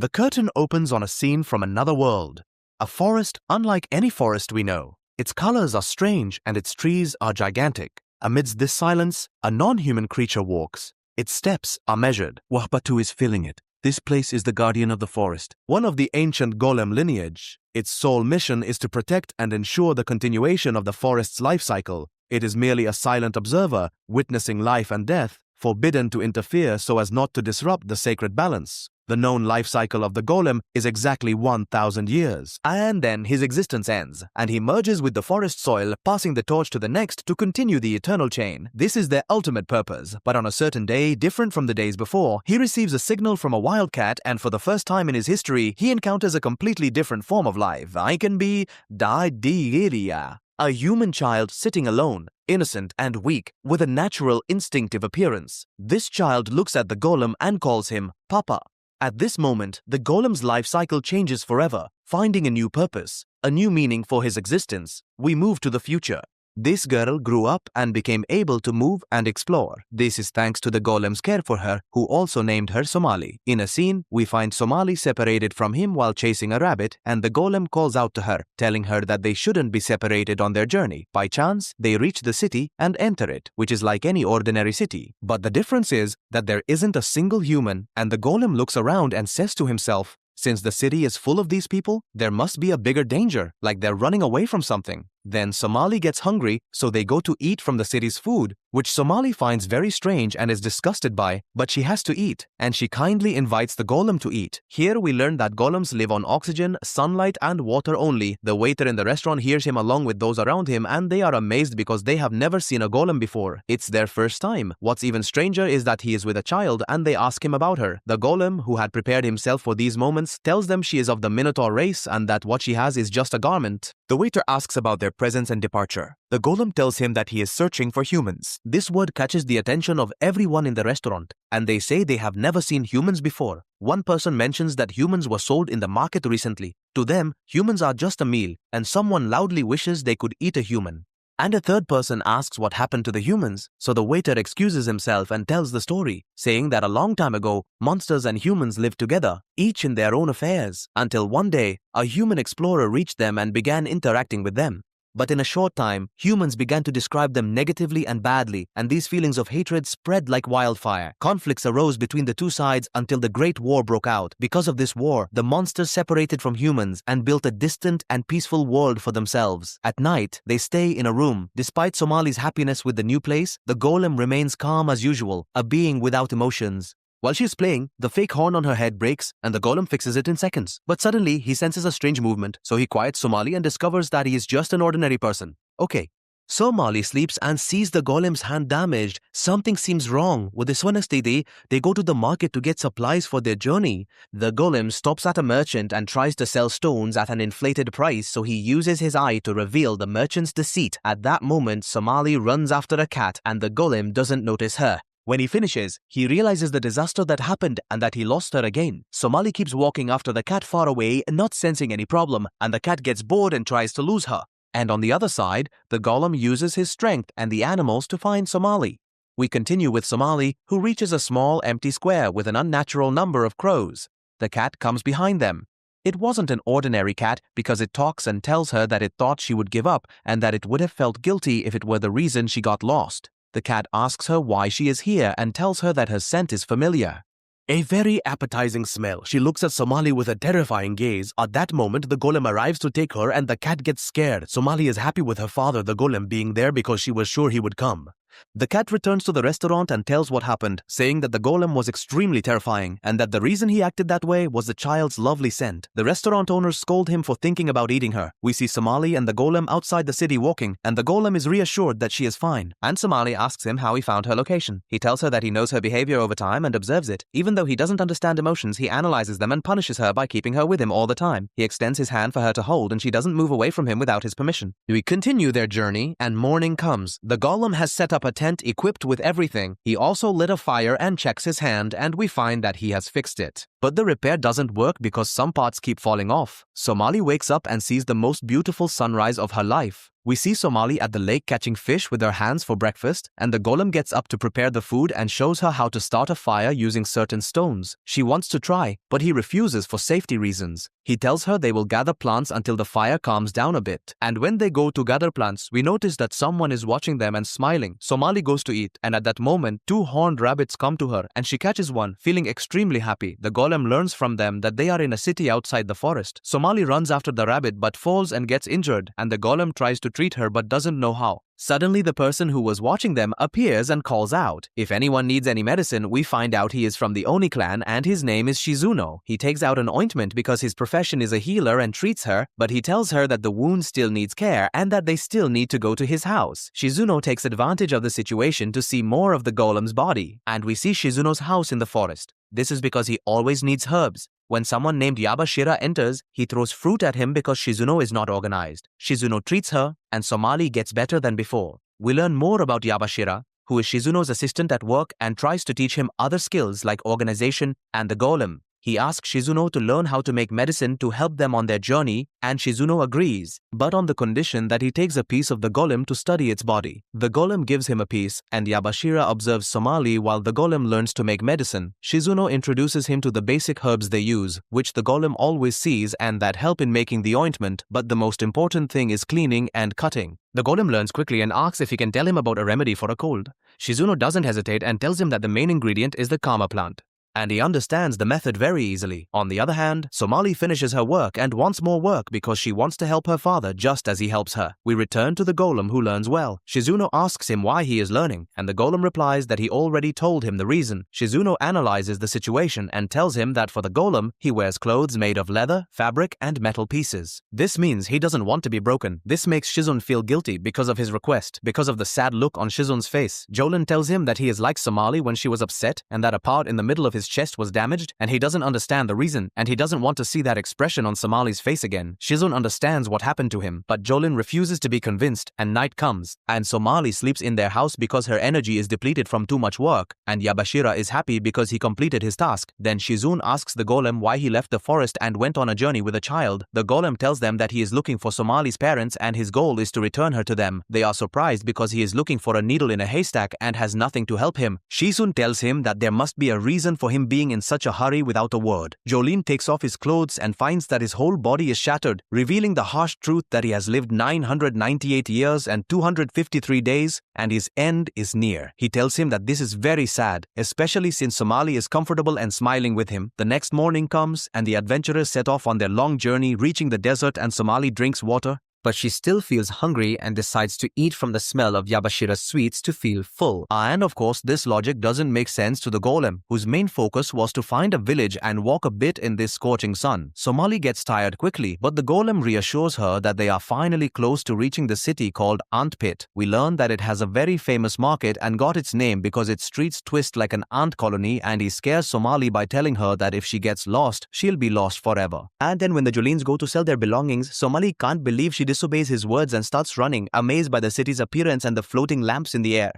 The curtain opens on a scene from another world. A forest unlike any forest we know. Its colors are strange and its trees are gigantic. Amidst this silence, a non-human creature walks. Its steps are measured. Wahbatu is filling it. This place is the guardian of the forest. One of the ancient golem lineage. Its sole mission is to protect and ensure the continuation of the forest's life cycle. It is merely a silent observer, witnessing life and death, forbidden to interfere so as not to disrupt the sacred balance. The known life cycle of the golem is exactly 1,000 years. And then his existence ends, and he merges with the forest soil, passing the torch to the next to continue the eternal chain. This is their ultimate purpose, but on a certain day, different from the days before, he receives a signal from a wildcat, and for the first time in his history, he encounters a completely different form of life. I can be Daidiria, a human child sitting alone, innocent and weak, with a natural instinctive appearance. This child looks at the golem and calls him Papa. At this moment, the golem's life cycle changes forever, finding a new purpose, a new meaning for his existence. We move to the future. This girl grew up and became able to move and explore. This is thanks to the golem's care for her, who also named her Somali. In a scene, we find Somali separated from him while chasing a rabbit, and the golem calls out to her, telling her that they shouldn't be separated on their journey. By chance, they reach the city and enter it, which is like any ordinary city. But the difference is that there isn't a single human, and the golem looks around and says to himself, since the city is full of these people, there must be a bigger danger, like they're running away from something. Then Somali gets hungry, so they go to eat from the city's food, which Somali finds very strange and is disgusted by, but she has to eat, and she kindly invites the golem to eat. Here we learn that golems live on oxygen, sunlight, and water only. The waiter in the restaurant hears him along with those around him, and they are amazed because they have never seen a golem before. It's their first time. What's even stranger is that he is with a child, and they ask him about her. The golem, who had prepared himself for these moments, tells them she is of the Minotaur race and that what she has is just a garment. The waiter asks about their presence and departure. The golem tells him that he is searching for humans. This word catches the attention of everyone in the restaurant, and they say they have never seen humans before. One person mentions that humans were sold in the market recently. To them, humans are just a meal, and someone loudly wishes they could eat a human. And a third person asks what happened to the humans, so the waiter excuses himself and tells the story, saying that a long time ago, monsters and humans lived together, each in their own affairs, until one day, a human explorer reached them and began interacting with them. But in a short time, humans began to describe them negatively and badly, and these feelings of hatred spread like wildfire. Conflicts arose between the two sides until the Great War broke out. Because of this war, the monsters separated from humans and built a distant and peaceful world for themselves. At night, they stay in a room. Despite Somali's happiness with the new place, the golem remains calm as usual, a being without emotions. While she's playing, the fake horn on her head breaks and the golem fixes it in seconds. But suddenly, he senses a strange movement, so he quiets Somali and discovers that he is just an ordinary person. Okay. Somali sleeps and sees the golem's hand damaged. Something seems wrong. With this honesty, they go to the market to get supplies for their journey. The golem stops at a merchant and tries to sell stones at an inflated price, so he uses his eye to reveal the merchant's deceit. At that moment, Somali runs after a cat and the golem doesn't notice her. When he finishes, he realizes the disaster that happened and that he lost her again. Somali keeps walking after the cat far away, not sensing any problem, and the cat gets bored and tries to lose her. And on the other side, the golem uses his strength and the animals to find Somali. We continue with Somali, who reaches a small empty square with an unnatural number of crows. The cat comes behind them. It wasn't an ordinary cat because it talks and tells her that it thought she would give up and that it would have felt guilty if it were the reason she got lost. The cat asks her why she is here and tells her that her scent is familiar. A very appetizing smell. She looks at Somali with a terrifying gaze. At that moment, the golem arrives to take her and the cat gets scared. Somali is happy with her father, the golem, being there because she was sure he would come. The cat returns to the restaurant and tells what happened, saying that the golem was extremely terrifying and that the reason he acted that way was the child's lovely scent. The restaurant owners scold him for thinking about eating her. We see Somali and the golem outside the city walking, and the golem is reassured that she is fine. And Somali asks him how he found her location. He tells her that he knows her behavior over time and observes it. Even though he doesn't understand emotions, he analyzes them and punishes her by keeping her with him all the time. He extends his hand for her to hold and she doesn't move away from him without his permission. We continue their journey and morning comes. The golem has set up a tent equipped with everything. He also lit a fire and checks his hand, and we find that he has fixed it. But the repair doesn't work because some parts keep falling off. Somali wakes up and sees the most beautiful sunrise of her life. We see Somali at the lake catching fish with her hands for breakfast, and the golem gets up to prepare the food and shows her how to start a fire using certain stones. She wants to try, but he refuses for safety reasons. He tells her they will gather plants until the fire calms down a bit. And when they go to gather plants, we notice that someone is watching them and smiling. Somali goes to eat, and at that moment, 2 horned rabbits come to her, and she catches one, feeling extremely happy. The golem learns from them that they are in a city outside the forest. Somali runs after the rabbit but falls and gets injured, and the golem tries to treat her but doesn't know how. Suddenly, the person who was watching them appears and calls out. If anyone needs any medicine, we find out he is from the Oni clan and his name is Shizuno. He takes out an ointment because his profession is a healer and treats her, but he tells her that the wound still needs care and that they still need to go to his house. Shizuno takes advantage of the situation to see more of the golem's body, and we see Shizuno's house in the forest. This is because he always needs herbs. When someone named Yabashira enters, he throws fruit at him because Shizuno is not organized. Shizuno treats her, and Somali gets better than before. We learn more about Yabashira, who is Shizuno's assistant at work and tries to teach him other skills like organization and the golem. He asks Shizuno to learn how to make medicine to help them on their journey, and Shizuno agrees, but on the condition that he takes a piece of the golem to study its body. The golem gives him a piece, and Yabashira observes Somali while the golem learns to make medicine. Shizuno introduces him to the basic herbs they use, which the golem always sees and that help in making the ointment, but the most important thing is cleaning and cutting. The golem learns quickly and asks if he can tell him about a remedy for a cold. Shizuno doesn't hesitate and tells him that the main ingredient is the kama plant, and he understands the method very easily. On the other hand, Somali finishes her work and wants more work because she wants to help her father just as he helps her. We return to the golem who learns well. Shizuno asks him why he is learning, and the golem replies that he already told him the reason. Shizuno analyzes the situation and tells him that for the golem, he wears clothes made of leather, fabric, and metal pieces. This means he doesn't want to be broken. This makes Shizun feel guilty because of his request. Because of the sad look on Shizun's face, Jolin tells him that he is like Somali when she was upset and that a part in the middle of his chest was damaged, and he doesn't understand the reason, and he doesn't want to see that expression on Somali's face again. Shizun understands what happened to him, but Jolin refuses to be convinced, and night comes, and Somali sleeps in their house because her energy is depleted from too much work, and Yabashira is happy because he completed his task. Then Shizun asks the golem why he left the forest and went on a journey with a child. The golem tells them that he is looking for Somali's parents and his goal is to return her to them. They are surprised because he is looking for a needle in a haystack and has nothing to help him. Shizun tells him that there must be a reason for him being in such a hurry without a word. Jolene takes off his clothes and finds that his whole body is shattered, revealing the harsh truth that he has lived 998 years and 253 days, and his end is near. He tells him that this is very sad, especially since Somali is comfortable and smiling with him. The next morning comes, and the adventurers set off on their long journey, reaching the desert, and Somali drinks water. But she still feels hungry and decides to eat from the smell of Yabashira's sweets to feel full. And of course, this logic doesn't make sense to the golem, whose main focus was to find a village and walk a bit in this scorching sun. Somali gets tired quickly, but the golem reassures her that they are finally close to reaching the city called Ant Pit. We learn that it has a very famous market and got its name because its streets twist like an ant colony, and he scares Somali by telling her that if she gets lost, she'll be lost forever. And then when the Jolines go to sell their belongings, Somali can't believe she disobeys his words and starts running, amazed by the city's appearance and the floating lamps in the air.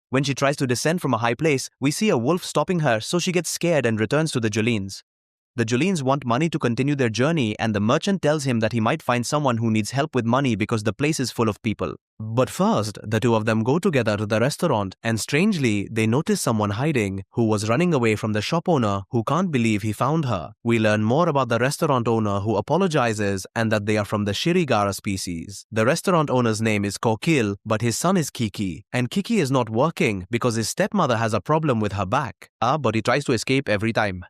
When she tries to descend from a high place, we see a wolf stopping her, so she gets scared and returns to the Jolines. The Jolines want money to continue their journey, and the merchant tells him that he might find someone who needs help with money because the place is full of people. But first, the two of them go together to the restaurant, and strangely, they notice someone hiding who was running away from the shop owner who can't believe he found her. We learn more about the restaurant owner who apologizes and that they are from the Shirigara species. The restaurant owner's name is Kokil, but his son is Kiki, and Kiki is not working because his stepmother has a problem with her back. But he tries to escape every time.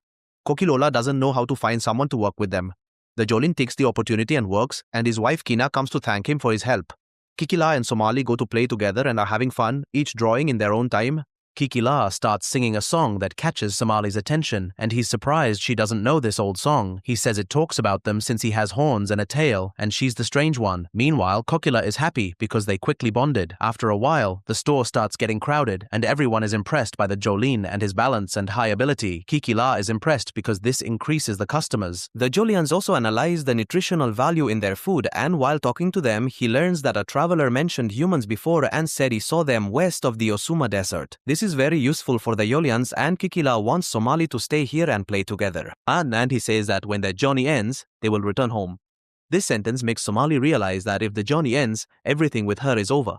Kokilola doesn't know how to find someone to work with them. The Jolin takes the opportunity and works, and his wife Kina comes to thank him for his help. Kikila and Somali go to play together and are having fun, each drawing in their own time. Kikila starts singing a song that catches Somali's attention, and he's surprised she doesn't know this old song. He says it talks about them since he has horns and a tail, and she's the strange one. Meanwhile, Kokila is happy because they quickly bonded. After a while, the store starts getting crowded, and everyone is impressed by the Jolene and his balance and high ability. Kikila is impressed because this increases the customers. The Jolians also analyze the nutritional value in their food, and while talking to them, he learns that a traveler mentioned humans before and said he saw them west of the Osuma Desert. This is very useful for the Yolians, and Kikila wants Somali to stay here and play together. And he says that when their journey ends, they will return home. This sentence makes Somali realize that if the journey ends, everything with her is over.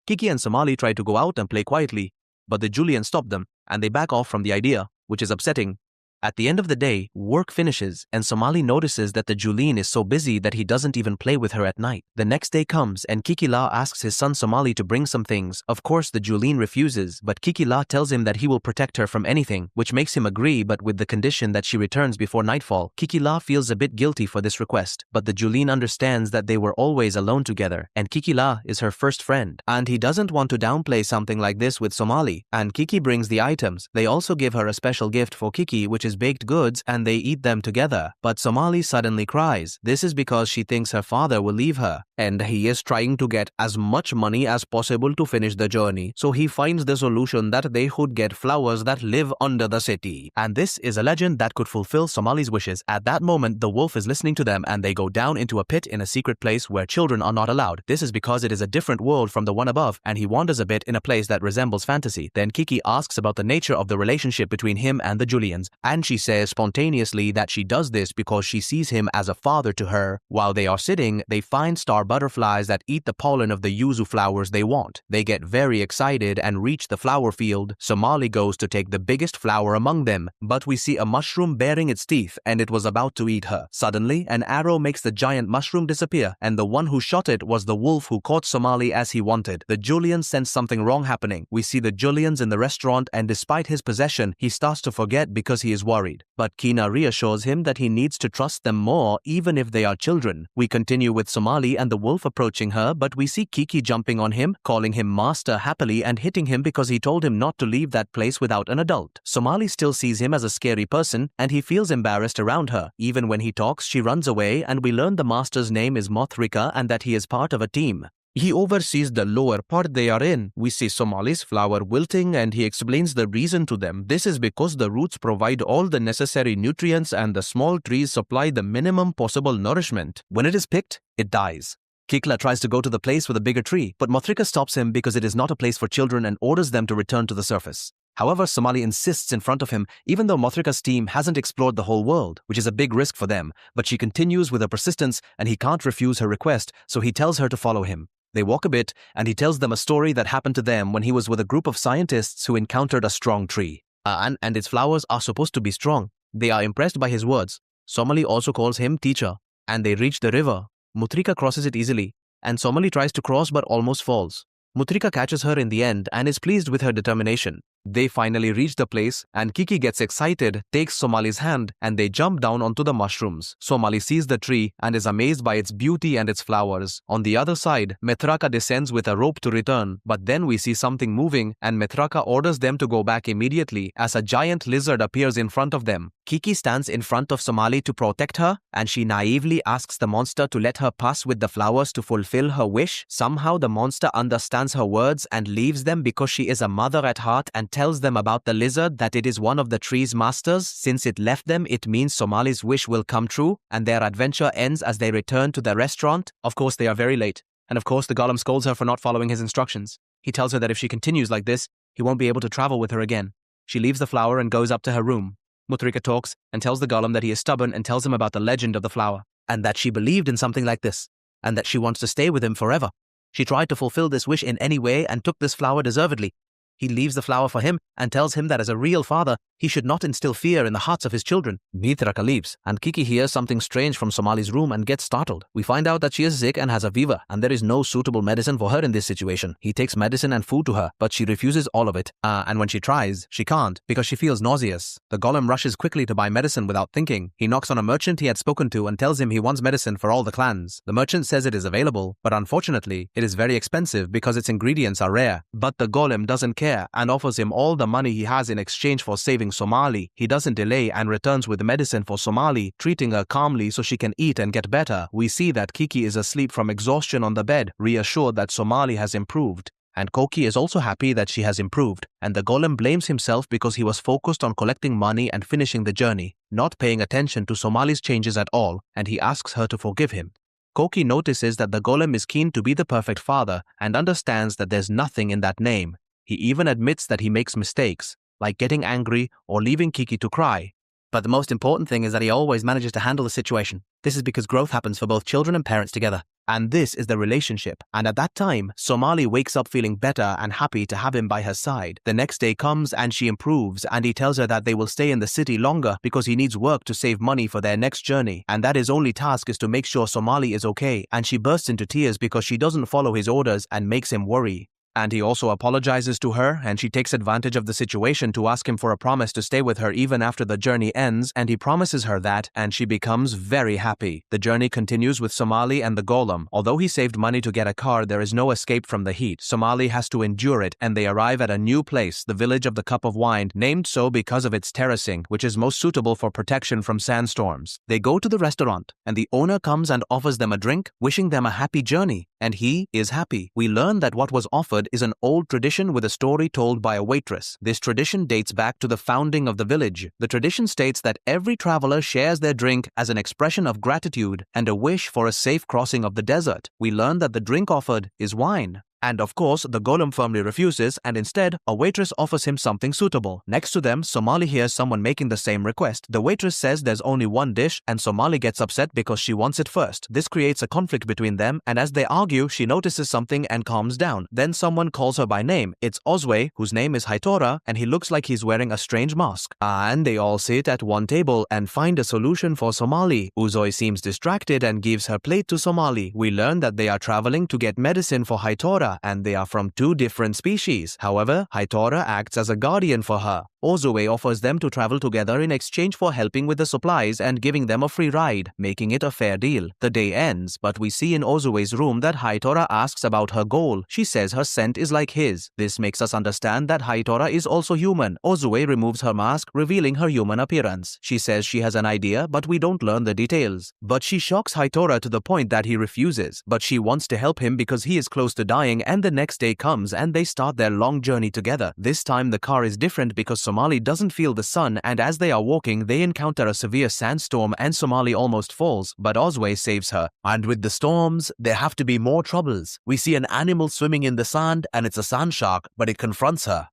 Kiki and Somali try to go out and play quietly, but the Julian stopped them, and they back off from the idea, which is upsetting. At the end of the day, work finishes, and Somali notices that the Julian is so busy that he doesn't even play with her at night. The next day comes, and Kikila asks his son Somali to bring some things. Of course, the Julian refuses, but Kikila tells him that he will protect her from anything, which makes him agree, but with the condition that she returns before nightfall. Kikila feels a bit guilty for this request, but the Julian understands that they were always alone together, and Kikila is her first friend, and he doesn't want to downplay something like this with Somali. And Kiki brings the items. They also give her a special gift for Kiki, which is baked goods, and they eat them together. But Somali suddenly cries. This is because she thinks her father will leave her, and he is trying to get as much money as possible to finish the journey. So he finds the solution that they should get flowers that live under the city. And this is a legend that could fulfill Somali's wishes. At that moment, the wolf is listening to them, and they go down into a pit in a secret place where children are not allowed. This is because it is a different world from the one above, and he wanders a bit in a place that resembles fantasy. Then Kiki asks about the nature of the relationship between him and the Julians, and she says spontaneously that she does this because she sees him as a father to her. While they are sitting, they find star butterflies that eat the pollen of the yuzu flowers they want. They get very excited and reach the flower field. Somali goes to take the biggest flower among them, but we see a mushroom baring its teeth, and it was about to eat her. Suddenly, an arrow makes the giant mushroom disappear, and the one who shot it was the wolf who caught Somali as he wanted. The Julian sense something wrong happening. We see the Julians in the restaurant, and despite his possession, he starts to forget because he is worried. But Kina reassures him that he needs to trust them more even if they are children. We continue with Somali and the wolf approaching her, but we see Kiki jumping on him, calling him master happily and hitting him because he told him not to leave that place without an adult. Somali still sees him as a scary person, and he feels embarrassed around her. Even when he talks, she runs away, and we learn the master's name is Mothrika and that he is part of a team. He oversees the lower part they are in. We see Somali's flower wilting, and he explains the reason to them. This is because the roots provide all the necessary nutrients and the small trees supply the minimum possible nourishment. When it is picked, it dies. Kikla tries to go to the place with a bigger tree, but Mothrika stops him because it is not a place for children and orders them to return to the surface. However, Somali insists in front of him, even though Mothrika's team hasn't explored the whole world, which is a big risk for them, but she continues with her persistence, and he can't refuse her request, so he tells her to follow him. They walk a bit, and he tells them a story that happened to them when he was with a group of scientists who encountered a strong tree. And its flowers are supposed to be strong. They are impressed by his words. Somali also calls him teacher, and they reach the river. Mothrika crosses it easily, and Somali tries to cross but almost falls. Mothrika catches her in the end and is pleased with her determination. They finally reach the place, and Kiki gets excited, takes Somali's hand, and they jump down onto the mushrooms. Somali sees the tree and is amazed by its beauty and its flowers. On the other side, Methraka descends with a rope to return, but then we see something moving, and Methraka orders them to go back immediately as a giant lizard appears in front of them. Kiki stands in front of Somali to protect her, and she naively asks the monster to let her pass with the flowers to fulfill her wish. Somehow the monster understands her words and leaves them because she is a mother at heart and tells them about the lizard, that it is one of the tree's masters. Since it left them, it means Somali's wish will come true, and their adventure ends as they return to the restaurant. Of course, they are very late, and of course the golem scolds her for not following his instructions. He tells her that if she continues like this, he won't be able to travel with her again. She leaves the flower and goes up to her room. Muthrika talks and tells the golem that he is stubborn and tells him about the legend of the flower, and that she believed in something like this, and that she wants to stay with him forever. She tried to fulfill this wish in any way and took this flower deservedly. He leaves the flower for him and tells him that as a real father, he should not instill fear in the hearts of his children. Mithraka leaves, and Kiki hears something strange from Somali's room and gets startled. We find out that she is sick and has a fever, and there is no suitable medicine for her in this situation. He takes medicine and food to her, but she refuses all of it. And when she tries, she can't, because she feels nauseous. The golem rushes quickly to buy medicine without thinking. He knocks on a merchant he had spoken to and tells him he wants medicine for all the clans. The merchant says it is available, but unfortunately, it is very expensive because its ingredients are rare. But the golem doesn't care and offers him all the money he has in exchange for saving Somali. He doesn't delay and returns with medicine for Somali, treating her calmly so she can eat and get better. We see that Kiki is asleep from exhaustion on the bed, reassured that Somali has improved. And Koki is also happy that she has improved, and the golem blames himself because he was focused on collecting money and finishing the journey, not paying attention to Somali's changes at all, and he asks her to forgive him. Koki notices that the golem is keen to be the perfect father and understands that there's nothing in that name. He even admits that he makes mistakes, like getting angry or leaving Kiki to cry. But the most important thing is that he always manages to handle the situation. This is because growth happens for both children and parents together. And this is the relationship. And at that time, Somali wakes up feeling better and happy to have him by her side. The next day comes and she improves, and he tells her that they will stay in the city longer because he needs work to save money for their next journey, and that his only task is to make sure Somali is okay, and she bursts into tears because she doesn't follow his orders and makes him worry. And he also apologizes to her, and she takes advantage of the situation to ask him for a promise to stay with her even after the journey ends, and he promises her that, and she becomes very happy. The journey continues with Somali and the golem. Although he saved money to get a car, there is no escape from the heat. Somali has to endure it, and they arrive at a new place, the village of the Cup of Wine, named so because of its terracing, which is most suitable for protection from sandstorms. They go to the restaurant, and the owner comes and offers them a drink, wishing them a happy journey, and he is happy. We learn that what was offered is an old tradition with a story told by a waitress. This tradition dates back to the founding of the village. The tradition states that every traveler shares their drink as an expression of gratitude and a wish for a safe crossing of the desert. We learn that the drink offered is wine. And of course, the golem firmly refuses, and instead, a waitress offers him something suitable. Next to them, Somali hears someone making the same request. The waitress says there's only one dish, and Somali gets upset because she wants it first. This creates a conflict between them, and as they argue, she notices something and calms down. Then someone calls her by name. It's Ozwe, whose name is Haitora, and he looks like he's wearing a strange mask. And they all sit at one table and find a solution for Somali. Ozwe seems distracted and gives her plate to Somali. We learn that they are traveling to get medicine for Haitora, and they are from two different species. However, Haitora acts as a guardian for her. Ozue offers them to travel together in exchange for helping with the supplies and giving them a free ride, making it a fair deal. The day ends, but we see in Ozue's room that Haitora asks about her goal. She says her scent is like his. This makes us understand that Haitora is also human. Ozue removes her mask, revealing her human appearance. She says she has an idea, but we don't learn the details. But she shocks Haitora to the point that he refuses. But she wants to help him because he is close to dying, and the next day comes and they start their long journey together. This time the car is different because Somali doesn't feel the sun, and as they are walking, they encounter a severe sandstorm and Somali almost falls, but Ozwe saves her. And with the storms, there have to be more troubles. We see an animal swimming in the sand, and it's a sand shark, but it confronts her.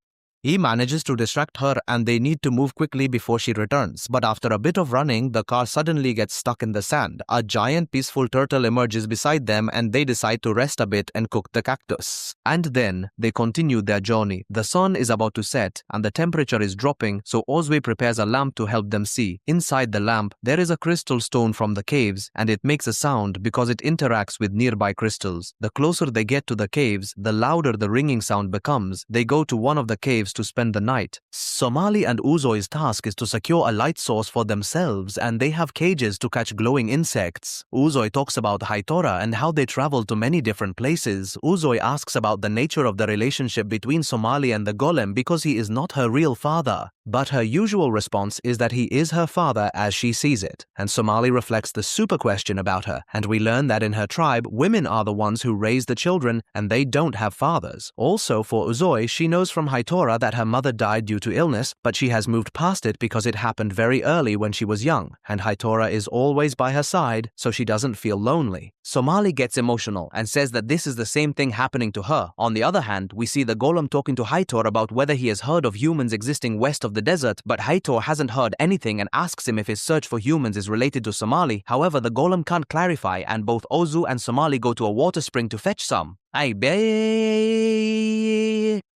He manages to distract her and they need to move quickly before she returns. But after a bit of running, the car suddenly gets stuck in the sand. A giant peaceful turtle emerges beside them and they decide to rest a bit and cook the cactus. And then they continue their journey. The sun is about to set and the temperature is dropping, so Ozwe prepares a lamp to help them see. Inside the lamp, there is a crystal stone from the caves and it makes a sound because it interacts with nearby crystals. The closer they get to the caves, the louder the ringing sound becomes. They go to one of the caves to spend the night. Somali and Uzo's task is to secure a light source for themselves, and they have cages to catch glowing insects. Uzo talks about Haitora and how they travel to many different places. Uzo asks about the nature of the relationship between Somali and the golem because he is not her real father. But her usual response is that he is her father as she sees it. And Somali reflects the super question about her, and we learn that in her tribe, women are the ones who raise the children and they don't have fathers. Also, for Uzoi, she knows from Haitora that her mother died due to illness, but she has moved past it because it happened very early when she was young, and Haitora is always by her side, so she doesn't feel lonely. Somali gets emotional and says that this is the same thing happening to her. On the other hand, we see the golem talking to Haitor about whether he has heard of humans existing west of the desert, but Haitor hasn't heard anything and asks him if his search for humans is related to Somali. However, the golem can't clarify, and both Ozu and Somali go to a water spring to fetch some.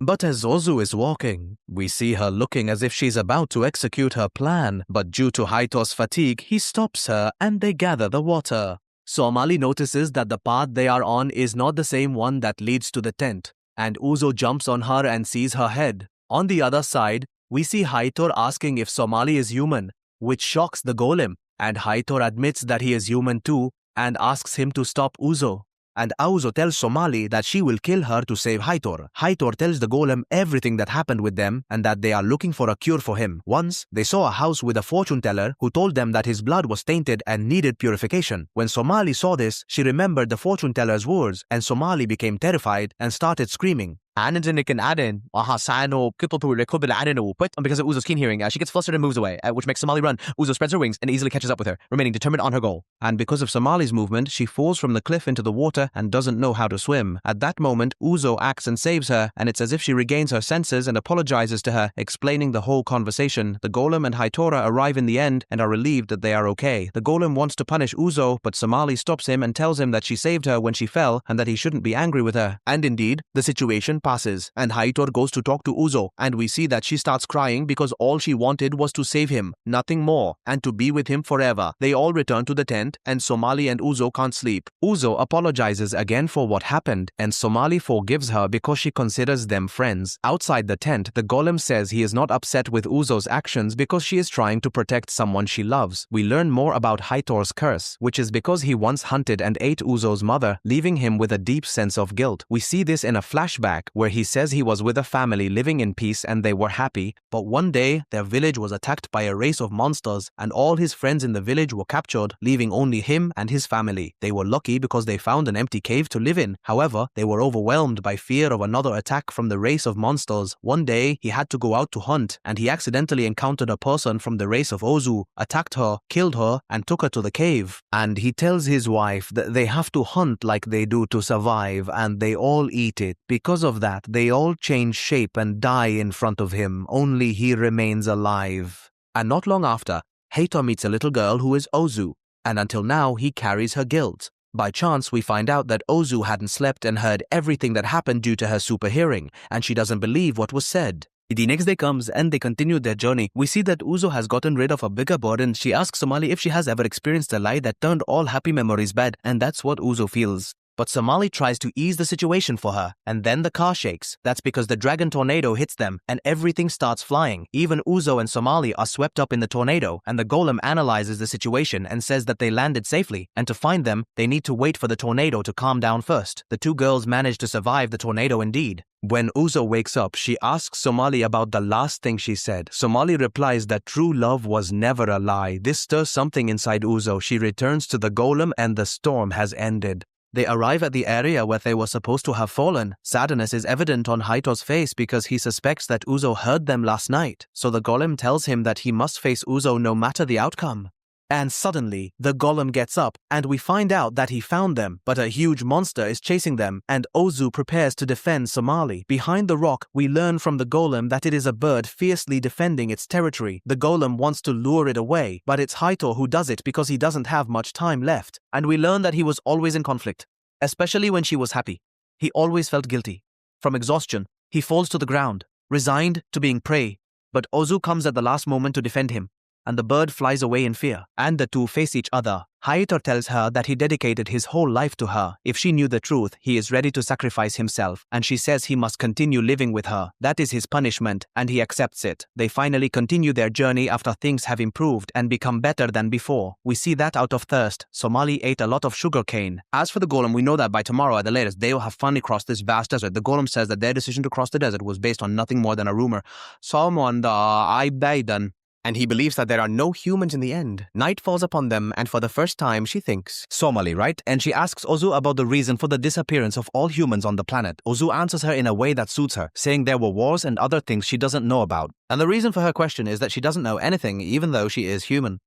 But as Ozu is walking, we see her looking as if she's about to execute her plan, but due to Haitor's fatigue, he stops her and they gather the water. Somali notices that the path they are on is not the same one that leads to the tent, and Uzo jumps on her and sees her head. On the other side, we see Haitor asking if Somali is human, which shocks the golem, and Haitor admits that he is human too and asks him to stop Uzo. And Auzo tells Somali that she will kill her to save Haitor. Haitor tells the golem everything that happened with them and that they are looking for a cure for him. Once, they saw a house with a fortune teller who told them that his blood was tainted and needed purification. When Somali saw this, she remembered the fortune teller's words, and Somali became terrified and started screaming. And then it can add in, because of Uzo's keen hearing, she gets flustered and moves away, which makes Somali run. Uzo spreads her wings and easily catches up with her, remaining determined on her goal. And because of Somali's movement, she falls from the cliff into the water and doesn't know how to swim. At that moment, Uzo acts and saves her, and it's as if she regains her senses and apologizes to her, explaining the whole conversation. The golem and Haitora arrive in the end and are relieved that they are okay. The golem wants to punish Uzo, but Somali stops him and tells him that she saved her when she fell and that he shouldn't be angry with her. And indeed, the situation passes, and Haitor goes to talk to Uzo, and we see that she starts crying because all she wanted was to save him, nothing more, and to be with him forever. They all return to the tent, and Somali and Uzo can't sleep. Uzo apologizes again for what happened, and Somali forgives her because she considers them friends. Outside the tent, the golem says he is not upset with Uzo's actions because she is trying to protect someone she loves. We learn more about Haitor's curse, which is because he once hunted and ate Uzo's mother, leaving him with a deep sense of guilt. We see this in a flashback where he says he was with a family living in peace and they were happy, but one day their village was attacked by a race of monsters and all his friends in the village were captured, leaving only him and his family. They were lucky because they found an empty cave to live in. However, they were overwhelmed by fear of another attack from the race of monsters. One day, he had to go out to hunt, and he accidentally encountered a person from the race of Ozu, attacked her, killed her, and took her to the cave. And he tells his wife that they have to hunt like they do to survive, and they all eat it. Because of that, they all change shape and die in front of him, only he remains alive. And not long after, Hator meets a little girl who is Ozu, and until now he carries her guilt. By chance, we find out that Ozu hadn't slept and heard everything that happened due to her super hearing, and she doesn't believe what was said. The next day comes and they continue their journey. We see that Uzo has gotten rid of a bigger burden. She asks Somali if she has ever experienced a lie that turned all happy memories bad, and that's what Uzo feels. But Somali tries to ease the situation for her, and then the car shakes. That's because the dragon tornado hits them, and everything starts flying. Even Uzo and Somali are swept up in the tornado, and the golem analyzes the situation and says that they landed safely, and to find them, they need to wait for the tornado to calm down first. The two girls manage to survive the tornado indeed. When Uzo wakes up, she asks Somali about the last thing she said. Somali replies that true love was never a lie. This stirs something inside Uzo. She returns to the golem and the storm has ended. They arrive at the area where they were supposed to have fallen. Sadness is evident on Haitor's face because he suspects that Uzo heard them last night. So the golem tells him that he must face Uzo no matter the outcome. And suddenly, the golem gets up, and we find out that he found them, but a huge monster is chasing them, and Ozu prepares to defend Somali. Behind the rock, we learn from the golem that it is a bird fiercely defending its territory. The golem wants to lure it away, but it's Haitor who does it because he doesn't have much time left. And we learn that he was always in conflict, especially when she was happy. He always felt guilty. From exhaustion, he falls to the ground, resigned to being prey. But Ozu comes at the last moment to defend him, and the bird flies away in fear, and the two face each other. Haitor tells her that he dedicated his whole life to her. If she knew the truth, he is ready to sacrifice himself, and she says he must continue living with her. That is his punishment, and he accepts it. They finally continue their journey after things have improved and become better than before. We see that out of thirst, Somali ate a lot of sugar cane. As for the golem, we know that by tomorrow at the latest, they will have finally crossed this vast desert. The golem says that their decision to cross the desert was based on nothing more than a rumor. Someone I done. And he believes that there are no humans in the end. Night falls upon them, and for the first time, she thinks, Somali, right? And she asks Ozu about the reason for the disappearance of all humans on the planet. Ozu answers her in a way that suits her, saying there were wars and other things she doesn't know about. And the reason for her question is that she doesn't know anything, even though she is human.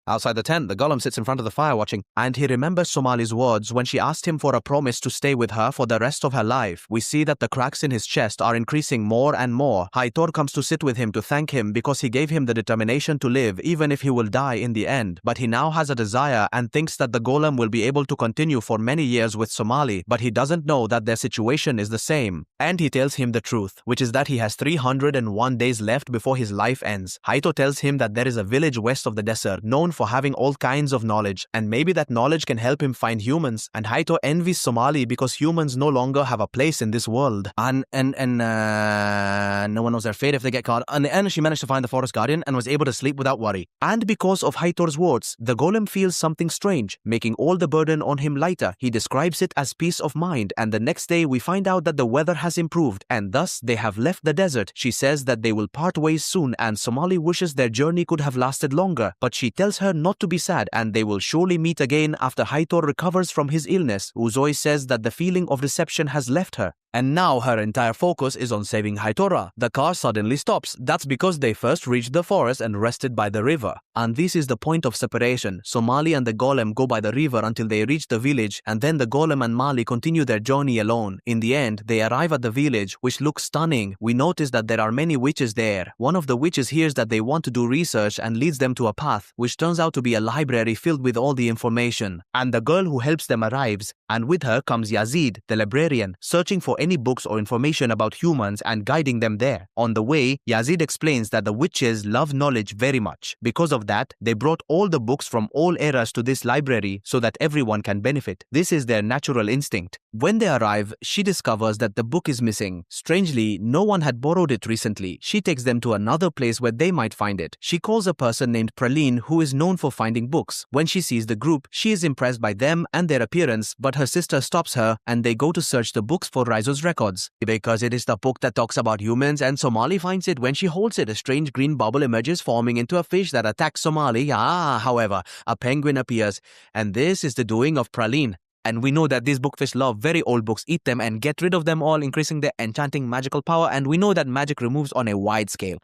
Outside the tent, the golem sits in front of the fire watching, and he remembers Somali's words when she asked him for a promise to stay with her for the rest of her life. We see that the cracks in his chest are increasing more and more. Haitor comes to sit with him to thank him because he gave him the determination to live even if he will die in the end. But he now has a desire and thinks that the golem will be able to continue for many years with Somali, but he doesn't know that their situation is the same. And he tells him the truth, which is that he has 301 days left before his life ends. Haitor tells him that there is a village west of the desert known for having all kinds of knowledge, and maybe that knowledge can help him find humans. And Haitor envies Somali because humans no longer have a place in this world. And no one knows their fate if they get caught. In the end, she managed to find the forest guardian and was able to sleep without worry. And because of Haitor's words, the golem feels something strange, making all the burden on him lighter. He describes it as peace of mind, and the next day we find out that the weather has improved, and thus they have left the desert. She says that they will part ways soon, and Somali wishes their journey could have lasted longer, but she tells her not to be sad, and they will surely meet again after Haitor recovers from his illness. Uzoi says that the feeling of deception has left her, And now her entire focus is on saving Haitora. The car suddenly stops. That's because they first reached the forest and rested by the river. And this is the point of separation. Somali and the golem go by the river until they reach the village, and then the golem and Mali continue their journey alone. In the end, they arrive at the village, which looks stunning. We notice that there are many witches there. One of the witches hears that they want to do research and leads them to a path, which turns out to be a library filled with all the information. And the girl who helps them arrives, and with her comes Yazid, the librarian, searching for any books or information about humans and guiding them there. On the way, Yazid explains that the witches love knowledge very much. Because of that, they brought all the books from all eras to this library so that everyone can benefit. This is their natural instinct. When they arrive, she discovers that the book is missing. Strangely, no one had borrowed it recently. She takes them to another place where they might find it. She calls a person named Praline who is known for finding books. When she sees the group, she is impressed by them and their appearance, but her sister stops her and they go to search the books for Raizo's records. Because it is the book that talks about humans, and Somali finds it. When she holds it, a strange green bubble emerges, forming into a fish that attacks Somali. However, a penguin appears, and this is the doing of Praline. And we know that these bookfish love very old books, eat them, and get rid of them all, increasing their enchanting magical power. And we know that magic removes on a wide scale.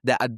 As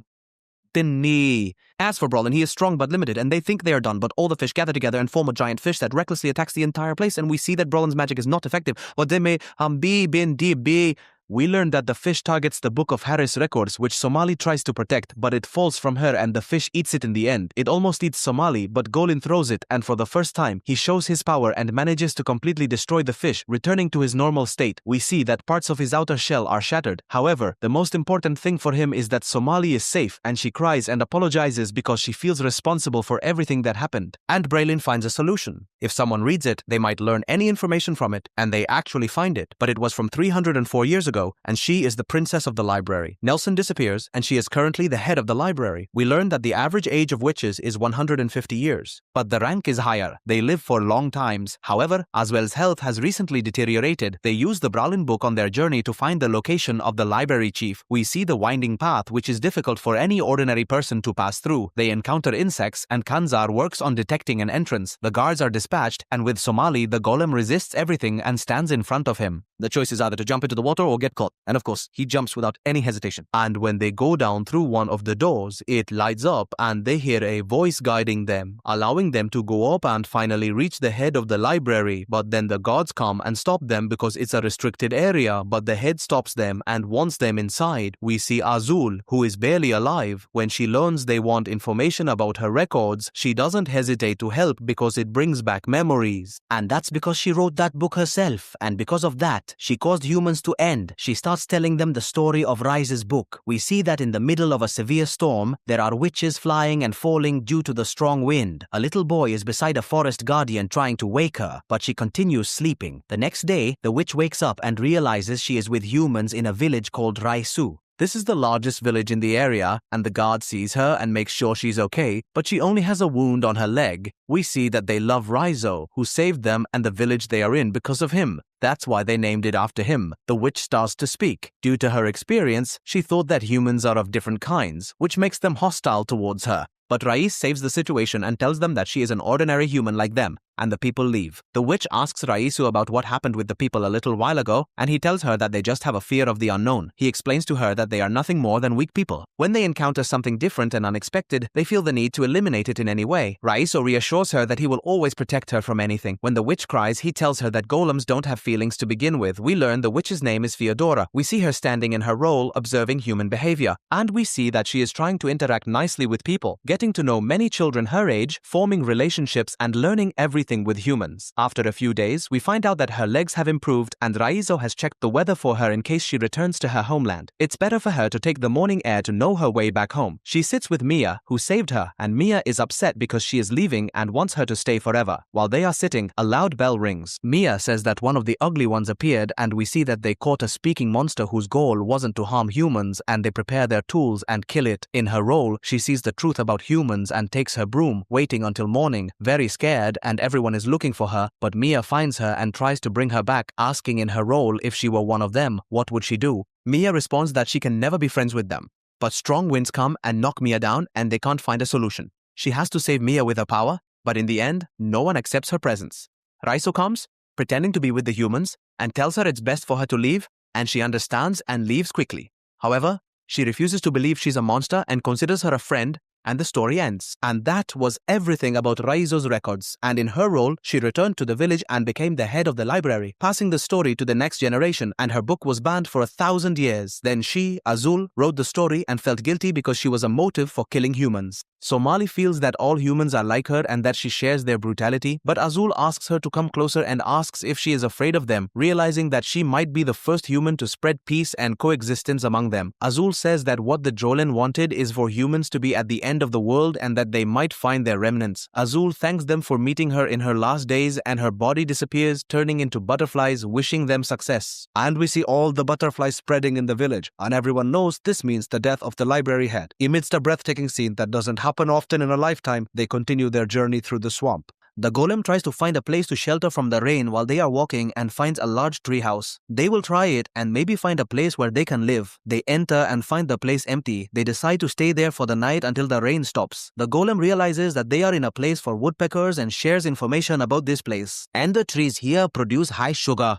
for Brolin, he is strong but limited, and they think they are done, but all the fish gather together and form a giant fish that recklessly attacks the entire place, and we see that Brolin's magic is not effective. But they may be. We learn that the fish targets the book of Harris records, which Somali tries to protect, but it falls from her and the fish eats it in the end. It almost eats Somali, but Golin throws it, and for the first time, he shows his power and manages to completely destroy the fish, returning to his normal state. We see that parts of his outer shell are shattered. However, the most important thing for him is that Somali is safe, and she cries and apologizes because she feels responsible for everything that happened. And Braylin finds a solution. If someone reads it, they might learn any information from it, and they actually find it. But it was from 304 years ago, and she is the princess of the library. Nelson disappears, and she is currently the head of the library. We learn that the average age of witches is 150 years, but the rank is higher. They live for long times. However, Aswell's health has recently deteriorated. They use the Brolin book on their journey to find the location of the library chief. We see the winding path, which is difficult for any ordinary person to pass through. They encounter insects, and Kanzar works on detecting an entrance. The guards are dispatched, and with Somali, the golem resists everything and stands in front of him. The choice is either to jump into the water or get caught. And of course, he jumps without any hesitation. And when they go down through one of the doors, it lights up and they hear a voice guiding them, allowing them to go up and finally reach the head of the library. But then the guards come and stop them because it's a restricted area, but the head stops them and wants them inside. We see Azul, who is barely alive. When she learns they want information about her records, she doesn't hesitate to help because it brings back memories. And that's because she wrote that book herself, and because of that, she caused humans to end. She starts telling them the story of Rise's book. We see that in the middle of a severe storm, there are witches flying and falling due to the strong wind. A little boy is beside a forest guardian trying to wake her, but she continues sleeping. The next day, the witch wakes up and realizes she is with humans in a village called Raisu. This is the largest village in the area, and the guard sees her and makes sure she's okay, but she only has a wound on her leg. We see that they love Raizo, who saved them and the village they are in because of him. That's why they named it after him. The witch starts to speak. Due to her experience, she thought that humans are of different kinds, which makes them hostile towards her. But Rais saves the situation and tells them that she is an ordinary human like them, and the people leave. The witch asks Raisu about what happened with the people a little while ago, and he tells her that they just have a fear of the unknown. He explains to her that they are nothing more than weak people. When they encounter something different and unexpected, they feel the need to eliminate it in any way. Raisu reassures her that he will always protect her from anything. When the witch cries, he tells her that golems don't have feelings to begin with. We learn the witch's name is Fyodora. We see her standing in her role, observing human behavior, and we see that she is trying to interact nicely with people, getting to know many children her age, forming relationships, and learning everything with humans. After a few days, we find out that her legs have improved and Raizo has checked the weather for her in case she returns to her homeland. It's better for her to take the morning air to know her way back home. She sits with Mia, who saved her, and Mia is upset because she is leaving and wants her to stay forever. While they are sitting, a loud bell rings. Mia says that one of the ugly ones appeared, and we see that they caught a speaking monster whose goal wasn't to harm humans, and they prepare their tools and kill it. In her role, she sees the truth about humans and takes her broom, waiting until morning, very scared, and everyone is looking for her, but Mia finds her and tries to bring her back, asking in her role if she were one of them, what would she do? Mia responds that she can never be friends with them. But strong winds come and knock Mia down, and they can't find a solution. She has to save Mia with her power, but in the end, no one accepts her presence. Raizo comes, pretending to be with the humans, and tells her it's best for her to leave, and she understands and leaves quickly. However, she refuses to believe she's a monster and considers her a friend, and the story ends. And that was everything about Raizo's records, and in her role, she returned to the village and became the head of the library, passing the story to the next generation, and her book was banned for 1,000 years. Then she, Azul, wrote the story and felt guilty because she was a motive for killing humans. Somali feels that all humans are like her and that she shares their brutality, but Azul asks her to come closer and asks if she is afraid of them, realizing that she might be the first human to spread peace and coexistence among them. Azul says that what the Jolen wanted is for humans to be at the end of the world and that they might find their remnants. Azul thanks them for meeting her in her last days, and her body disappears, turning into butterflies, wishing them success. And we see all the butterflies spreading in the village, and everyone knows this means the death of the library head. Amidst a breathtaking scene that doesn't happen often in a lifetime, they continue their journey through the swamp. The golem tries to find a place to shelter from the rain while they are walking and finds a large treehouse. They will try it and maybe find a place where they can live. They enter and find the place empty. They decide to stay there for the night until the rain stops. The golem realizes that they are in a place for woodpeckers and shares information about this place. And the trees here produce high sugar.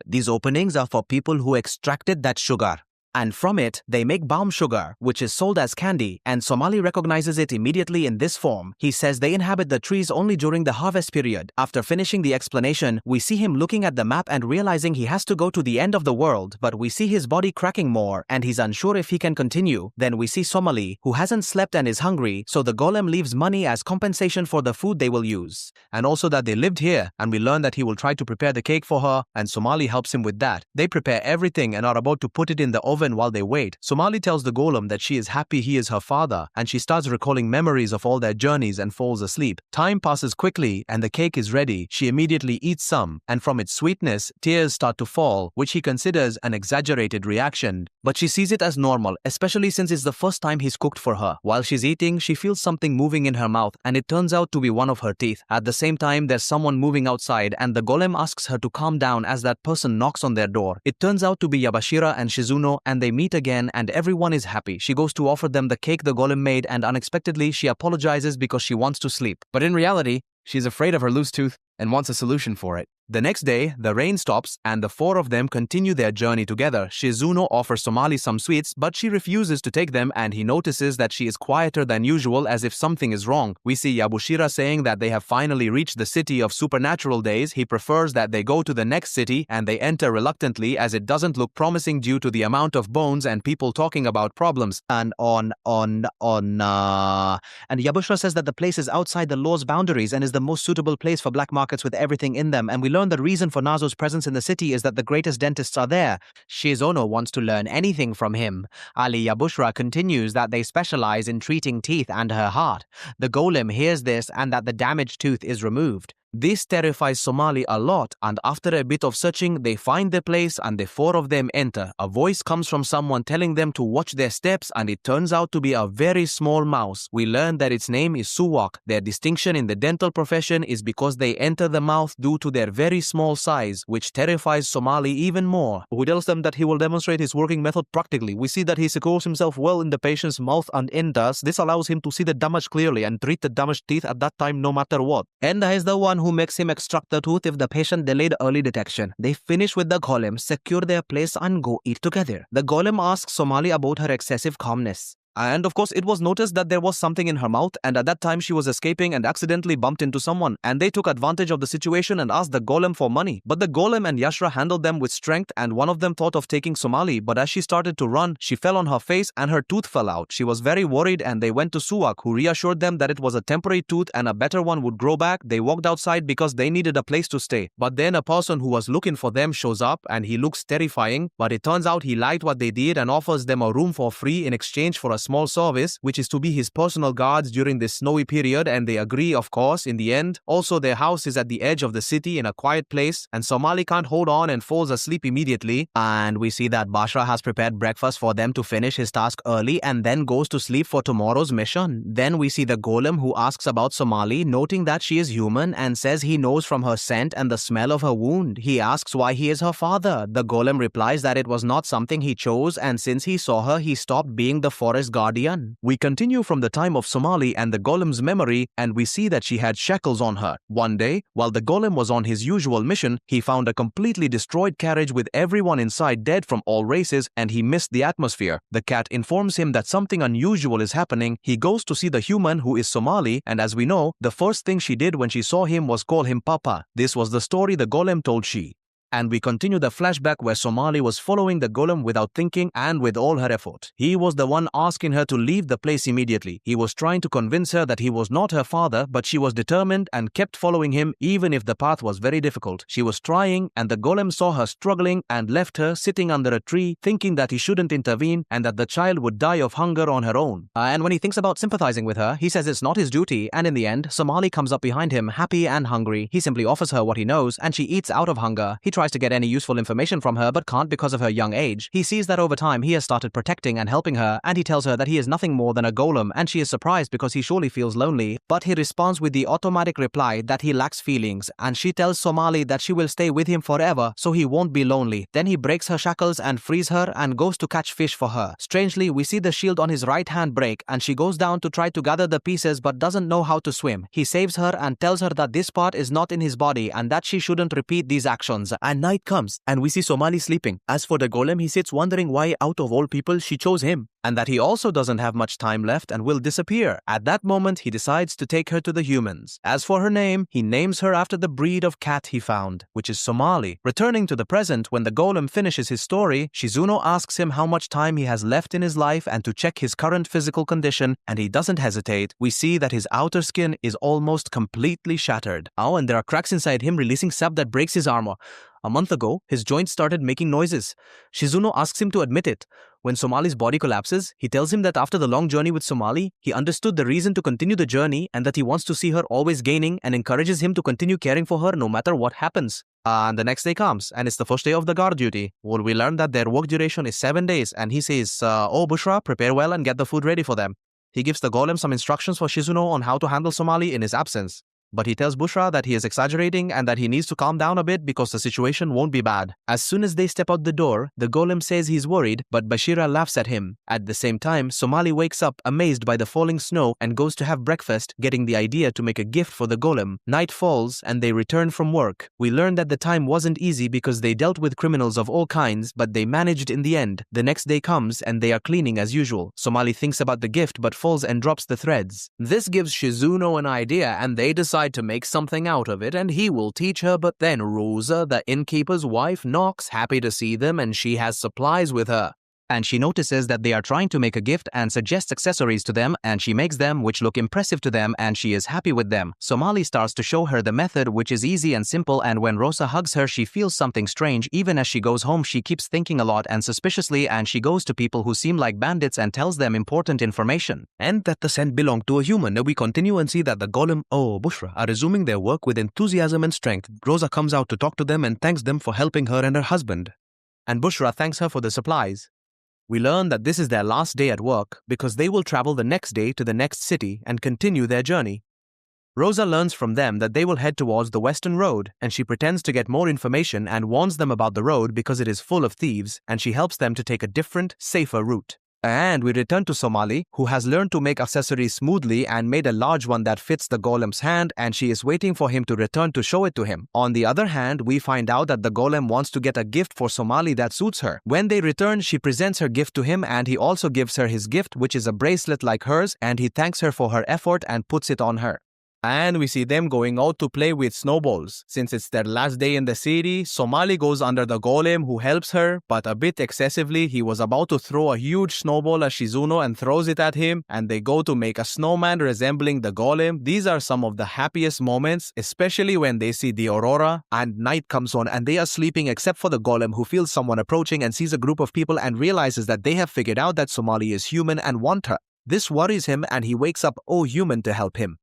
These openings are for people who extracted that sugar. And from it, they make balm sugar, which is sold as candy, and Somali recognizes it immediately in this form. He says they inhabit the trees only during the harvest period. After finishing the explanation, we see him looking at the map and realizing he has to go to the end of the world, but we see his body cracking more, and he's unsure if he can continue. Then we see Somali, who hasn't slept and is hungry, so the golem leaves money as compensation for the food they will use. And also that they lived here, and we learn that he will try to prepare the cake for her, and Somali helps him with that. They prepare everything and are about to put it in the oven while they wait. Somali tells the golem that she is happy he is her father, and she starts recalling memories of all their journeys and falls asleep. Time passes quickly and the cake is ready. She immediately eats some, and from its sweetness, tears start to fall, which he considers an exaggerated reaction. But she sees it as normal, especially since it's the first time he's cooked for her. While she's eating, she feels something moving in her mouth, and it turns out to be one of her teeth. At the same time, there's someone moving outside, and the golem asks her to calm down as that person knocks on their door. It turns out to be Yabashira and Shizuno, and they meet again and everyone is happy. She goes to offer them the cake the golem made, and unexpectedly she apologizes because she wants to sleep. But in reality, she's afraid of her loose tooth and wants a solution for it. The next day, the rain stops and the four of them continue their journey together. Shizuno offers Somali some sweets, but she refuses to take them, and he notices that she is quieter than usual, as if something is wrong. We see Yabushira saying that they have finally reached the city of supernatural days. He prefers that they go to the next city, and they enter reluctantly as it doesn't look promising due to the amount of bones and people talking about problems. And And Yabushira says that the place is outside the law's boundaries and is the most suitable place for black markets with everything in them, and we learn the reason for Nazo's presence in the city is that the greatest dentists are there. Shizuno wants to learn anything from him. Ali Yabushra continues that they specialize in treating teeth and her heart. The golem hears this and that the damaged tooth is removed. This terrifies Somali a lot, and after a bit of searching, they find the place and the four of them enter. A voice comes from someone telling them to watch their steps, and it turns out to be a very small mouse. We learn that its name is Suwak. Their distinction in the dental profession is because they enter the mouth due to their very small size, which terrifies Somali even more. Who tells them that he will demonstrate his working method practically. We see that he secures himself well in the patient's mouth and Endas. This allows him to see the damage clearly and treat the damaged teeth at that time no matter what. Enda is the one who makes him extract the tooth if the patient delayed early detection. They finish with the golem, secure their place and go eat together. The golem asks Somali about her excessive calmness. And of course, it was noticed that there was something in her mouth, and at that time she was escaping and accidentally bumped into someone, and they took advantage of the situation and asked the golem for money. But the golem and Yashra handled them with strength, and one of them thought of taking Somali, but as she started to run, she fell on her face and her tooth fell out. She was very worried, and they went to Suwak, who reassured them that it was a temporary tooth and a better one would grow back. They walked outside because they needed a place to stay. But then a person who was looking for them shows up, and he looks terrifying, but it turns out he liked what they did and offers them a room for free in exchange for a small service, which is to be his personal guards during this snowy period, and they agree, of course, in the end. Also, their house is at the edge of the city in a quiet place, and Somali can't hold on and falls asleep immediately. And we see that Bashra has prepared breakfast for them to finish his task early and then goes to sleep for tomorrow's mission. Then we see the golem who asks about Somali, noting that she is human, and says he knows from her scent and the smell of her wound. He asks why he is her father. The golem replies that it was not something he chose, and since he saw her, he stopped being the forest guardian. We continue from the time of Somali and the golem's memory, and we see that she had shackles on her. One day, while the golem was on his usual mission, he found a completely destroyed carriage with everyone inside dead from all races, and he missed the atmosphere. The cat informs him that something unusual is happening. He goes to see the human, who is Somali, and as we know, the first thing she did when she saw him was call him Papa. This was the story the golem told she. And we continue the flashback where Somali was following the golem without thinking and with all her effort. He was the one asking her to leave the place immediately. He was trying to convince her that he was not her father, but she was determined and kept following him even if the path was very difficult. She was trying, and the golem saw her struggling and left her sitting under a tree, thinking that he shouldn't intervene and that the child would die of hunger on her own. And when he thinks about sympathizing with her, he says it's not his duty, and in the end, Somali comes up behind him happy and hungry. He simply offers her what he knows, and she eats out of hunger. He tries to get any useful information from her but can't because of her young age. He sees that over time he has started protecting and helping her, and he tells her that he is nothing more than a golem, and she is surprised because he surely feels lonely, but he responds with the automatic reply that he lacks feelings, and she tells Somali that she will stay with him forever so he won't be lonely. Then he breaks her shackles and frees her and goes to catch fish for her. Strangely, we see the shield on his right hand break, and she goes down to try to gather the pieces but doesn't know how to swim. He saves her and tells her that this part is not in his body and that she shouldn't repeat these actions. And night comes, and we see Somali sleeping. As for the golem, he sits wondering why out of all people she chose him, and that he also doesn't have much time left and will disappear. At that moment, he decides to take her to the humans. As for her name, he names her after the breed of cat he found, which is Somali. Returning to the present, when the golem finishes his story, Shizuno asks him how much time he has left in his life and to check his current physical condition, and he doesn't hesitate. We see that his outer skin is almost completely shattered. Oh, and there are cracks inside him releasing sap that breaks his armor. A month ago, his joints started making noises. Shizuno asks him to admit it. When Somali's body collapses, he tells him that after the long journey with Somali, he understood the reason to continue the journey and that he wants to see her always gaining and encourages him to continue caring for her no matter what happens. And the next day comes, and it's the first day of the guard duty. Well, we learn that their work duration is 7 days, and he says, oh, Bushra, prepare well and get the food ready for them. He gives the golem some instructions for Shizuno on how to handle Somali in his absence. But he tells Bushra that he is exaggerating and that he needs to calm down a bit because the situation won't be bad. As soon as they step out the door, the golem says he's worried, but Bashira laughs at him. At the same time, Somali wakes up amazed by the falling snow and goes to have breakfast, getting the idea to make a gift for the golem. Night falls and they return from work. We learn that the time wasn't easy because they dealt with criminals of all kinds, but they managed in the end. The next day comes and they are cleaning as usual. Somali thinks about the gift but falls and drops the threads. This gives Shizuno an idea and they decide to make something out of it, and he will teach her. But then Rosa, the innkeeper's wife, knocks, happy to see them, and she has supplies with her. And she notices that they are trying to make a gift and suggests accessories to them, and she makes them which look impressive to them, and she is happy with them. Somali starts to show her the method, which is easy and simple, and when Rosa hugs her, she feels something strange. Even as she goes home, she keeps thinking a lot and suspiciously, and she goes to people who seem like bandits and tells them important information. And that the scent belonged to a human. We continue and see that the golem, Bushra, are resuming their work with enthusiasm and strength. Rosa comes out to talk to them and thanks them for helping her and her husband. And Bushra thanks her for the supplies. We learn that this is their last day at work because they will travel the next day to the next city and continue their journey. Rosa learns from them that they will head towards the Western Road, and she pretends to get more information and warns them about the road because it is full of thieves, and she helps them to take a different, safer route. And we return to Somali, who has learned to make accessories smoothly and made a large one that fits the golem's hand, and she is waiting for him to return to show it to him. On the other hand, we find out that the golem wants to get a gift for Somali that suits her. When they return, she presents her gift to him, and he also gives her his gift, which is a bracelet like hers, and he thanks her for her effort and puts it on her. And we see them going out to play with snowballs. Since it's their last day in the city, Somali goes under the golem, who helps her, but a bit excessively. He was about to throw a huge snowball at Shizuno and throws it at him, and they go to make a snowman resembling the golem. These are some of the happiest moments, especially when they see the aurora and night comes on and they are sleeping except for the golem, who feels someone approaching and sees a group of people and realizes that they have figured out that Somali is human and want her. This worries him and he wakes up human to help him.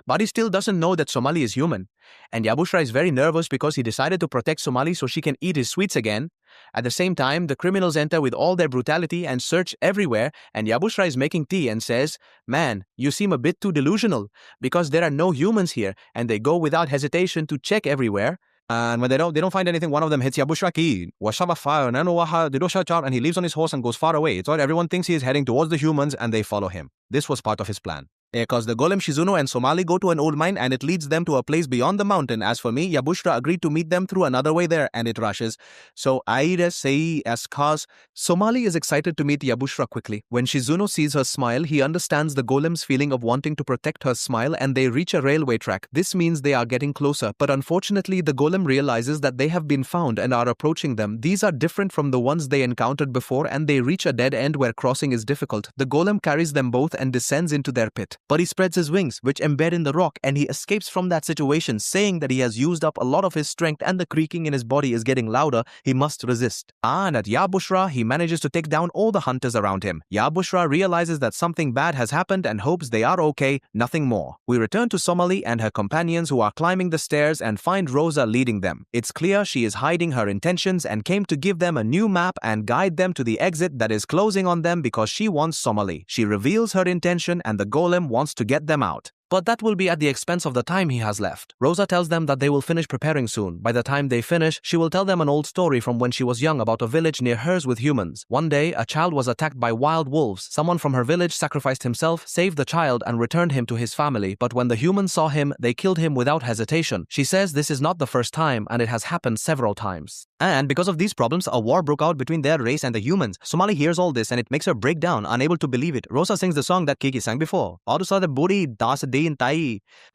But he still doesn't know that Somali is human. And Yabushra is very nervous because he decided to protect Somali so she can eat his sweets again. At the same time, the criminals enter with all their brutality and search everywhere, and Yabushra is making tea and says, "Man, you seem a bit too delusional, because there are no humans here," and they go without hesitation to check everywhere. And when they don't find anything, one of them hits Yabushra ki, Washaba fire, Nanowaha, Didosha char, and he leaves on his horse and goes far away. It's all everyone thinks he is heading towards the humans and they follow him. This was part of his plan. Because the golem Shizuno and Somali go to an old mine and it leads them to a place beyond the mountain. As for me, Yabushra agreed to meet them through another way there and it rushes. So Aire sei as cause. Somali is excited to meet Yabushra quickly. When Shizuno sees her smile, he understands the golem's feeling of wanting to protect her smile and they reach a railway track. This means they are getting closer. But unfortunately, the golem realizes that they have been found and are approaching them. These are different from the ones they encountered before and they reach a dead end where crossing is difficult. The golem carries them both and descends into their pit. But he spreads his wings, which embed in the rock, and he escapes from that situation, saying that he has used up a lot of his strength and the creaking in his body is getting louder. He must resist. And at Yabushra, he manages to take down all the hunters around him. Yabushra realizes that something bad has happened and hopes they are okay, nothing more. We return to Somali and her companions who are climbing the stairs and find Rosa leading them. It's clear she is hiding her intentions and came to give them a new map and guide them to the exit that is closing on them because she wants Somali. She reveals her intention and the golem wants to get them out. But that will be at the expense of the time he has left. Rosa tells them that they will finish preparing soon. By the time they finish, she will tell them an old story from when she was young about a village near hers with humans. One day, a child was attacked by wild wolves. Someone from her village sacrificed himself, saved the child, and returned him to his family. But when the humans saw him, they killed him without hesitation. She says this is not the first time, and it has happened several times. And because of these problems, a war broke out between their race and the humans. Somali hears all this, and it makes her break down, unable to believe it. Rosa sings the song that Kiki sang before.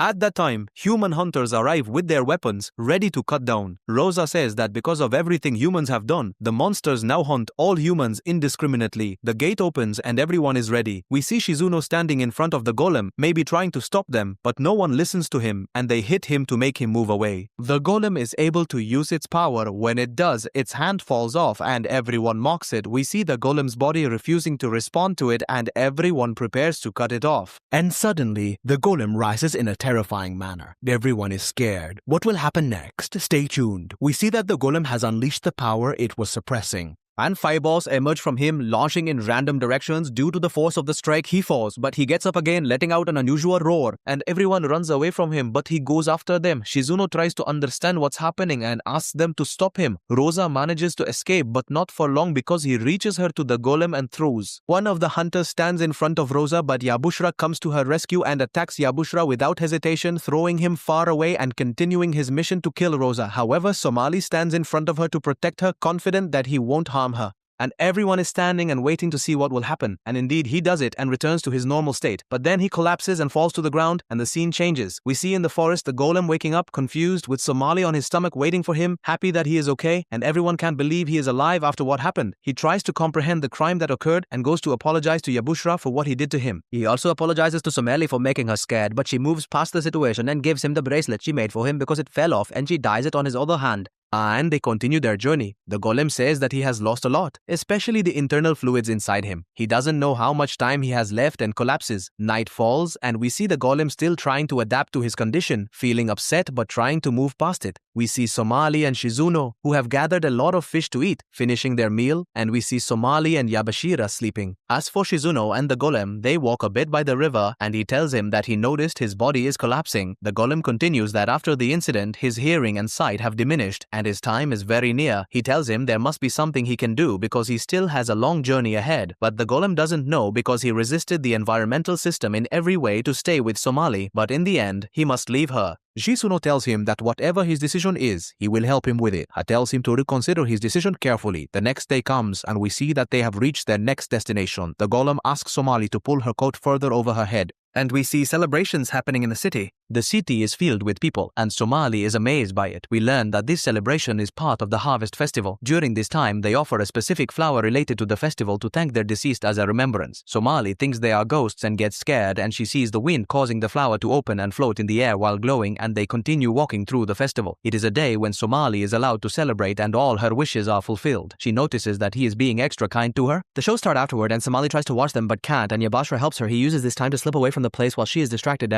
At that time, human hunters arrive with their weapons, ready to cut down. Rosa says that because of everything humans have done, the monsters now hunt all humans indiscriminately. The gate opens and everyone is ready. We see Shizuno standing in front of the golem, maybe trying to stop them, but no one listens to him and they hit him to make him move away. The golem is able to use its power. When it does, its hand falls off and everyone mocks it. We see the golem's body refusing to respond to it and everyone prepares to cut it off. And suddenly, the golem rises in a terrifying manner. Everyone is scared. What will happen next? Stay tuned. We see that the golem has unleashed the power it was suppressing. And fireballs emerge from him, launching in random directions. Due to the force of the strike, he falls, but he gets up again, letting out an unusual roar, and everyone runs away from him, but he goes after them. Shizuno tries to understand what's happening and asks them to stop him. Rosa manages to escape, but not for long because he reaches her to the golem and throws. One of the hunters stands in front of Rosa, but Yabushra comes to her rescue and attacks Yabushra without hesitation, throwing him far away and continuing his mission to kill Rosa. However, Somali stands in front of her to protect her, confident that he won't harm her. And everyone is standing and waiting to see what will happen. And indeed, he does it and returns to his normal state. But then he collapses and falls to the ground, and the scene changes. We see in the forest the golem waking up, confused, with Somali on his stomach waiting for him, happy that he is okay, and everyone can't believe he is alive after what happened. He tries to comprehend the crime that occurred and goes to apologize to Yabushra for what he did to him. He also apologizes to Somali for making her scared, but she moves past the situation and gives him the bracelet she made for him because it fell off and she dyes it on his other hand. And they continue their journey. The golem says that he has lost a lot, especially the internal fluids inside him. He doesn't know how much time he has left and collapses. Night falls, and we see the golem still trying to adapt to his condition, feeling upset but trying to move past it. We see Somali and Shizuno, who have gathered a lot of fish to eat, finishing their meal, and we see Somali and Yabashira sleeping. As for Shizuno and the golem, they walk a bit by the river, and he tells him that he noticed his body is collapsing. The golem continues that after the incident, his hearing and sight have diminished, and his time is very near. He tells him there must be something he can do because he still has a long journey ahead. But the golem doesn't know because he resisted the environmental system in every way to stay with Somali. But in the end, he must leave her. Shizuno tells him that whatever his decision is, he will help him with it. He tells him to reconsider his decision carefully. The next day comes and we see that they have reached their next destination. The golem asks Somali to pull her coat further over her head. And we see celebrations happening in the city. The city is filled with people, and Somali is amazed by it. We learn that this celebration is part of the harvest festival. During this time, they offer a specific flower related to the festival to thank their deceased as a remembrance. Somali thinks they are ghosts and gets scared, and she sees the wind causing the flower to open and float in the air while glowing, and they continue walking through the festival. It is a day when Somali is allowed to celebrate and all her wishes are fulfilled. She notices that he is being extra kind to her. The show starts afterward, and Somali tries to watch them but can't, and Yabashra helps her. He uses this time to slip away from the place while she is distracted.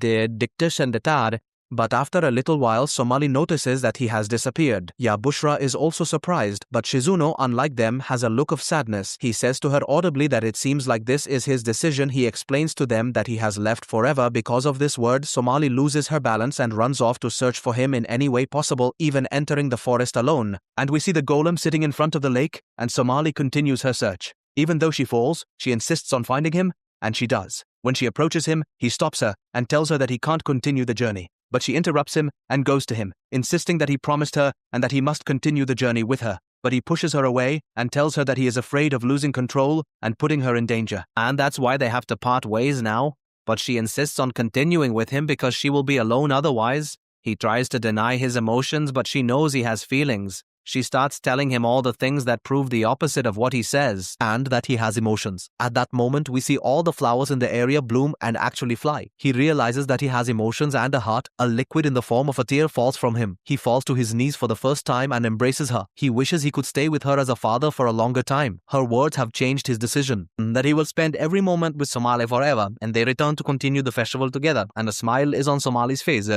The dictus and the tad. But after a little while, Somali notices that he has disappeared. Bushra is also surprised, but Shizuno, unlike them, has a look of sadness. He says to her audibly that it seems like this is his decision. He explains to them that he has left forever because of this word. Somali loses her balance and runs off to search for him in any way possible, even entering the forest alone. And we see the golem sitting in front of the lake, and Somali continues her search. Even though she falls, she insists on finding him, and she does. When she approaches him, he stops her and tells her that he can't continue the journey. But she interrupts him and goes to him, insisting that he promised her and that he must continue the journey with her. But he pushes her away and tells her that he is afraid of losing control and putting her in danger. And that's why they have to part ways now. But she insists on continuing with him because she will be alone otherwise. He tries to deny his emotions, but she knows he has feelings. She starts telling him all the things that prove the opposite of what he says, and that he has emotions. At that moment, we see all the flowers in the area bloom and actually fly. He realizes that he has emotions and a heart. A liquid in the form of a tear falls from him. He falls to his knees for the first time and embraces her. He wishes he could stay with her as a father for a longer time. Her words have changed his decision, that he will spend every moment with Somali forever, and they return to continue the festival together, and a smile is on Somali's face.